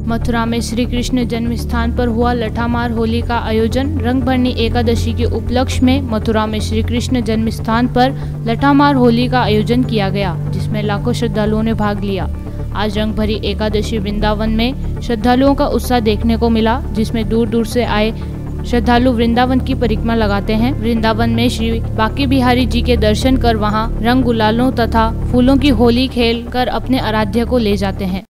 मथुरा में श्री कृष्ण जन्म स्थान पर हुआ लठामार होली का आयोजन। रंगभरनी एकादशी के उपलक्ष्य में मथुरा में श्री कृष्ण जन्म स्थान पर लठामार होली का आयोजन किया गया, जिसमें लाखों श्रद्धालुओं ने भाग लिया। आज रंगभरी एकादशी वृंदावन में श्रद्धालुओं का उत्साह देखने को मिला, जिसमें दूर दूर से आए श्रद्धालु वृंदावन की परिक्रमा लगाते हैं। वृंदावन में श्री बांके बिहारी जी के दर्शन कर वहां रंग गुलालों तथा फूलों की होली खेल कर अपने आराध्य को ले जाते हैं।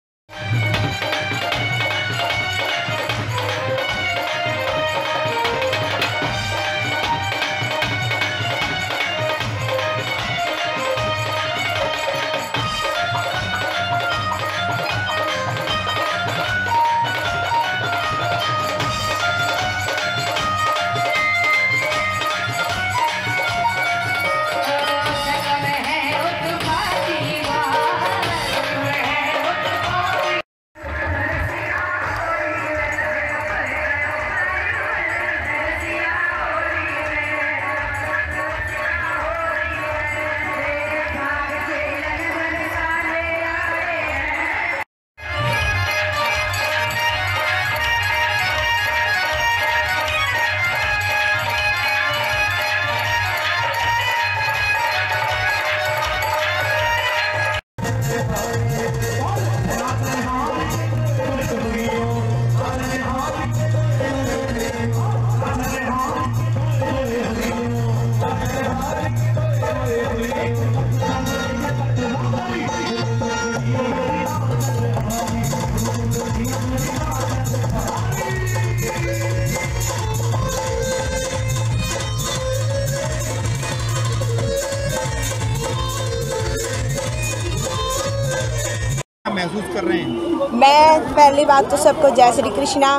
महसूस कर रहे हैं? मैं पहली बात तो सबको जय श्री कृष्णा,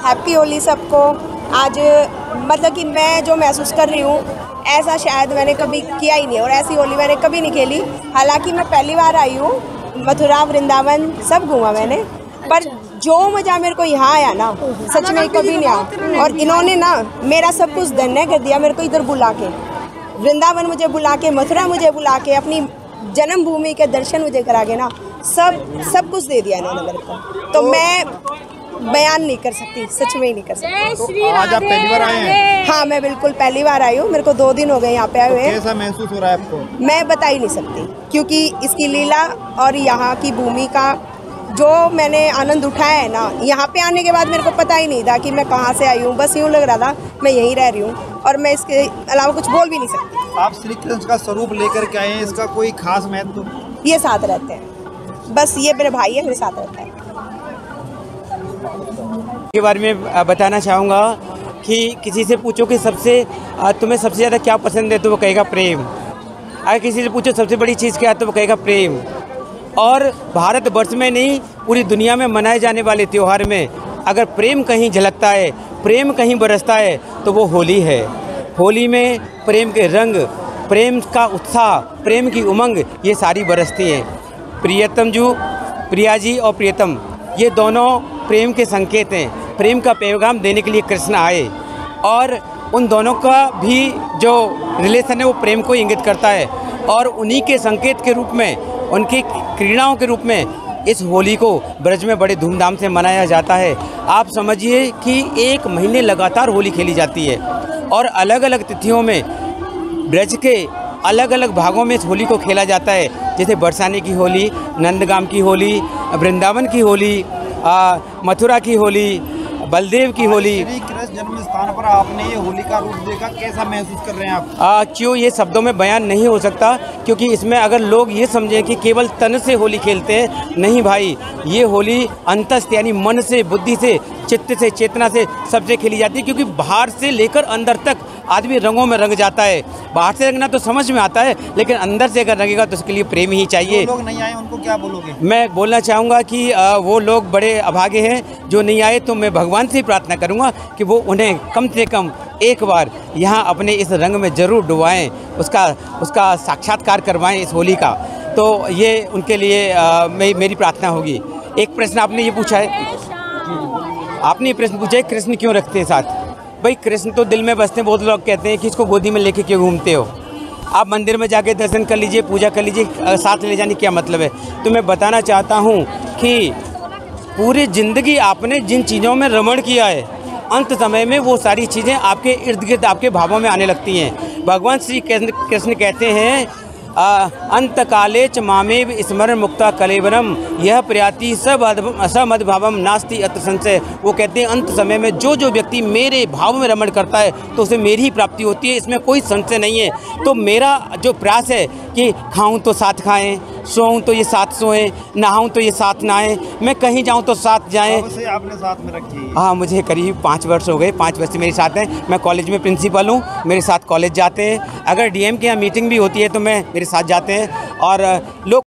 हैप्पी होली सबको। आज मतलब कि मैं जो महसूस कर रही हूँ ऐसा शायद मैंने कभी किया ही नहीं और ऐसी होली मैंने कभी नहीं खेली। हालांकि मैं पहली बार आई हूँ, मथुरा वृंदावन सब घूमा मैंने, पर जो मज़ा मेरे को यहाँ आया ना सच में कभी नहीं आया। और इन्होंने ना मेरा सब कुछ धन्य कर दिया, मेरे को इधर बुला के, वृंदावन मुझे बुला के, मथुरा मुझे बुला के, अपनी जन्मभूमि के दर्शन मुझे करा के ना सब कुछ दे दिया इन्होंने मेरे को। तो मैं बयान नहीं कर सकती, सच में ही नहीं कर सकती। तो आज आप पहली बार आए हैं? हाँ, मैं बिल्कुल पहली बार आई हूँ, मेरे को 2 दिन हो गए यहाँ पे आए हुए। कैसा महसूस हो रहा है आपको? मैं बता ही नहीं सकती, क्योंकि इसकी लीला और यहाँ की भूमि का जो मैंने आनंद उठाया है ना, यहाँ पे आने के बाद मेरे को पता ही नहीं था कि मैं कहाँ से आई हूँ। बस यूँ लग रहा था मैं यहीं रह रही हूँ और मैं इसके अलावा कुछ बोल भी नहीं सकती। आप श्री कृष्ण का स्वरूप लेकर के आए हैं, इसका कोई खास महत्व? ये साथ रहते हैं, बस ये मेरे भाई है, मेरे साथ रहता है। के बारे में बताना चाहूँगा कि किसी से पूछो कि तुम्हें सबसे ज़्यादा क्या पसंद है, तो वो कहेगा प्रेम। अगर किसी से पूछो सबसे बड़ी चीज़ क्या है, तो वो कहेगा प्रेम। और भारतवर्ष में नहीं, पूरी दुनिया में मनाए जाने वाले त्यौहार में अगर प्रेम कहीं झलकता है, प्रेम कहीं बरसता है, तो वो होली है। होली में प्रेम के रंग, प्रेम का उत्साह, प्रेम की उमंग, ये सारी बरसती हैं। प्रियतम जी, प्रिया जी और प्रियतम, ये दोनों प्रेम के संकेत हैं। प्रेम का पैगाम देने के लिए कृष्ण आए और उन दोनों का भी जो रिलेशन है वो प्रेम को इंगित करता है। और उन्हीं के संकेत के रूप में, उनकी क्रीड़ाओं के रूप में इस होली को ब्रज में बड़े धूमधाम से मनाया जाता है। आप समझिए कि 1 महीने लगातार होली खेली जाती है और अलग अलग तिथियों में ब्रज के अलग अलग भागों में इस होली को खेला जाता है। जैसे बरसाने की होली, नंदगाम की होली, वृंदावन की होली, मथुरा की होली, बलदेव की होली। श्री कृष्ण जन्म स्थान पर आपने ये होली का रूप देखा, कैसा महसूस कर रहे हैं आप? क्यों ये शब्दों में बयान नहीं हो सकता, क्योंकि इसमें अगर लोग ये समझें कि केवल तन से होली खेलते हैं, नहीं भाई, ये होली अंतस्थ यानी मन से, बुद्धि से, चित्त से, चेतना से सबसे खेली जाती है। क्योंकि बाहर से लेकर अंदर तक आदमी रंगों में रंग जाता है। बाहर से रंगना तो समझ में आता है, लेकिन अंदर से अगर रंगेगा तो उसके लिए प्रेम ही चाहिए। जो लोग नहीं आए उनको क्या बोलोगे? मैं बोलना चाहूँगा कि वो लोग बड़े अभागे हैं जो नहीं आए, तो मैं भगवान से प्रार्थना करूँगा कि वो उन्हें कम से कम एक बार यहाँ अपने इस रंग में ज़रूर डुबाएँ, उसका साक्षात्कार करवाएँ इस होली का। तो ये उनके लिए मेरी प्रार्थना होगी। एक प्रश्न आपने ये पूछा है, आपने ये प्रश्न पूछा है कृष्ण क्यों रखते हैं साथ। भाई कृष्ण तो दिल में बसते हैं। बहुत लोग कहते हैं कि इसको गोदी में लेके क्यों घूमते हो। आप मंदिर में जाके दर्शन कर लीजिए, पूजा कर लीजिए, साथ ले जाने क्या मतलब है। तो मैं बताना चाहता हूँ कि पूरी ज़िंदगी आपने जिन चीज़ों में रमण किया है, अंत समय में वो सारी चीज़ें आपके इर्द गिर्द आपके भावों में आने लगती हैं। भगवान श्री कृष्ण कहते हैं अंत काले च मामेव स्मरण मुक्ता कलेवरम यह प्रयाति समद्भावम नास्ति अत्र संशय। वो कहते हैं अंत समय में जो जो व्यक्ति मेरे भाव में रमण करता है तो उसे मेरी ही प्राप्ति होती है, इसमें कोई संशय नहीं है। तो मेरा जो प्रयास है कि खाऊं तो साथ खाएं, सोऊं तो ये साथ सोएं, नहाऊं तो ये साथ नहाएं, मैं कहीं जाऊं तो साथ जाएं। कब से आपने साथ में रखी है? हाँ, मुझे करीब 5 वर्ष हो गए, 5 वर्ष से मेरे साथ हैं। मैं कॉलेज में प्रिंसिपल हूँ, मेरे साथ कॉलेज जाते हैं। अगर डीएम के यहाँ मीटिंग भी होती है तो मैं मेरे साथ जाते हैं। और लोग